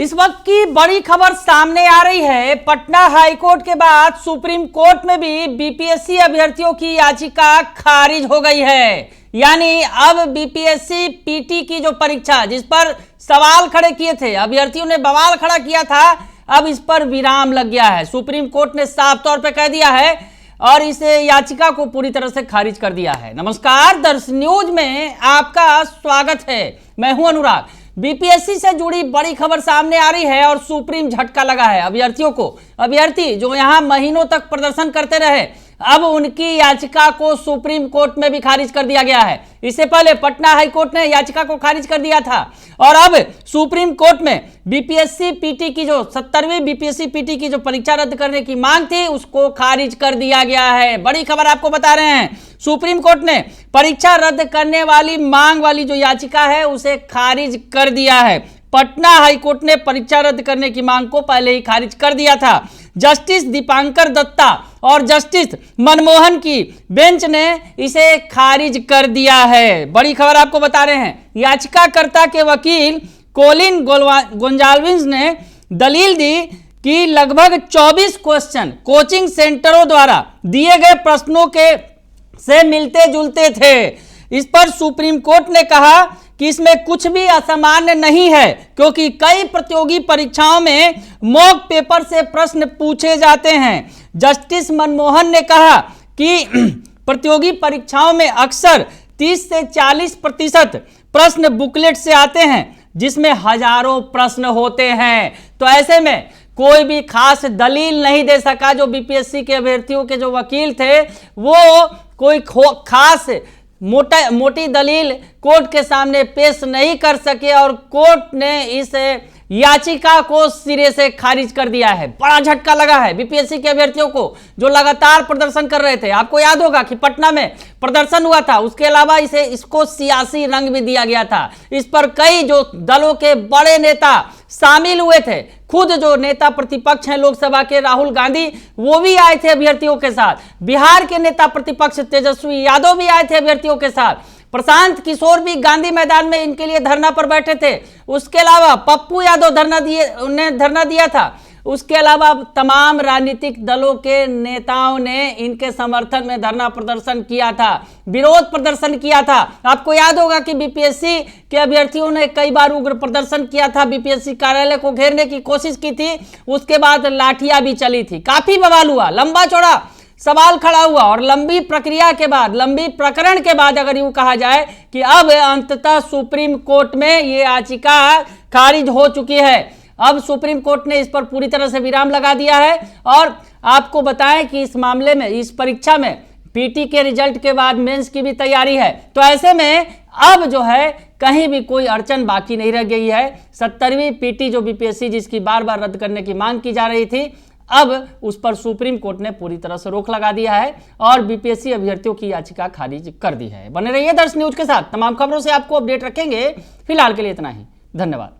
इस वक्त की बड़ी खबर सामने आ रही है। पटना हाईकोर्ट के बाद सुप्रीम कोर्ट में भी बीपीएससी अभ्यर्थियों की याचिका खारिज हो गई है। यानी अब बीपीएससी पीटी की जो परीक्षा, जिस पर सवाल खड़े किए थे, अभ्यर्थियों ने बवाल खड़ा किया था, अब इस पर विराम लग गया है। सुप्रीम कोर्ट ने साफ तौर पर कह दिया है और इस याचिका को पूरी तरह से खारिज कर दिया है। नमस्कार, दर्श न्यूज में आपका स्वागत है। मैं हूं अनुराग। बीपीएससी से जुड़ी बड़ी खबर सामने आ रही है और सुप्रीम झटका लगा है अभ्यर्थियों को। अभ्यर्थी जो यहां महीनों तक प्रदर्शन करते रहे, अब उनकी याचिका को सुप्रीम कोर्ट में भी खारिज कर दिया गया है। इससे पहले पटना हाई कोर्ट ने याचिका को खारिज कर दिया था और अब सुप्रीम कोर्ट में बीपीएससी पीटी की जो 70वीं बीपीएससी पीटी की जो परीक्षा रद्द करने की मांग थी, उसको खारिज कर दिया गया है। बड़ी खबर आपको बता रहे हैं, सुप्रीम कोर्ट ने परीक्षा रद्द करने वाली मांग वाली जो याचिका है उसे खारिज कर दिया है। पटना हाईकोर्ट ने परीक्षा रद्द करने की मांग को पहले ही खारिज कर दिया था। जस्टिस दीपांकर दत्ता और जस्टिस मनमोहन की बेंच ने इसे खारिज कर दिया है। बड़ी खबर आपको बता रहे हैं, याचिकाकर्ता के वकील कोलिन गोंजाल्विस ने दलील दी कि लगभग 24 क्वेश्चन कोचिंग सेंटरों द्वारा दिए गए प्रश्नों के से मिलते जुलते थे। इस पर सुप्रीम कोर्ट ने कहा कि इसमें कुछ भी असामान्य नहीं है, क्योंकि कई प्रतियोगी परीक्षाओं में मॉक पेपर से प्रश्न पूछे जाते हैं। जस्टिस मनमोहन ने कहा कि प्रतियोगी परीक्षाओं में अक्सर 30 से 40% प्रश्न बुकलेट से आते हैं, जिसमें हजारों प्रश्न होते हैं। तो ऐसे में कोई भी खास दलील नहीं दे सका। जो बीपीएससी के अभ्यर्थियों के जो वकील थे, वो कोई खास मोटी दलील कोर्ट के सामने पेश नहीं कर सके और कोर्ट ने इस याचिका को सिरे से खारिज कर दिया है। बड़ा झटका लगा है बीपीएससी के अभ्यर्थियों को, जो लगातार प्रदर्शन कर रहे थे। आपको याद होगा कि पटना में प्रदर्शन हुआ था, उसके अलावा इसको सियासी रंग भी दिया गया था। इस पर कई जो दलों के बड़े नेता शामिल हुए थे, खुद जो नेता प्रतिपक्ष हैं लोकसभा के राहुल गांधी, वो भी आए थे अभ्यर्थियों के साथ। बिहार के नेता प्रतिपक्ष तेजस्वी यादव भी आए थे अभ्यर्थियों के साथ। प्रशांत किशोर भी गांधी मैदान में इनके लिए धरना पर बैठे थे। उसके अलावा पप्पू यादव धरना दिया था। उसके अलावा तमाम राजनीतिक दलों के नेताओं ने इनके समर्थन में धरना प्रदर्शन किया था, विरोध प्रदर्शन किया था। आपको याद होगा कि बीपीएससी के अभ्यर्थियों ने कई बार उग्र प्रदर्शन किया था, बीपीएससी कार्यालय को घेरने की कोशिश की थी। उसके बाद लाठियां भी चली थी, काफी बवाल हुआ, लंबा चौड़ा सवाल खड़ा हुआ और लंबी प्रक्रिया के बाद, लंबी प्रकरण के बाद अगर यूं कहा जाए कि अब अंततः सुप्रीम कोर्ट में ये याचिका खारिज हो चुकी है। अब सुप्रीम कोर्ट ने इस पर पूरी तरह से विराम लगा दिया है और आपको बताएं कि इस मामले में, इस परीक्षा में पीटी के रिजल्ट के बाद मेंस की भी तैयारी है। तो ऐसे में अब जो है कहीं भी कोई अड़चन बाकी नहीं रह गई है। 70वीं पीटी जो बीपीएससी जिसकी बार बार रद्द करने की मांग की जा रही थी, अब उस पर सुप्रीम कोर्ट ने पूरी तरह से रोक लगा दिया है और बीपीएससी अभ्यर्थियों की याचिका खारिज कर दी है। बने रहिए दर्श न्यूज के साथ, तमाम खबरों से आपको अपडेट रखेंगे। फिलहाल के लिए इतना ही, धन्यवाद।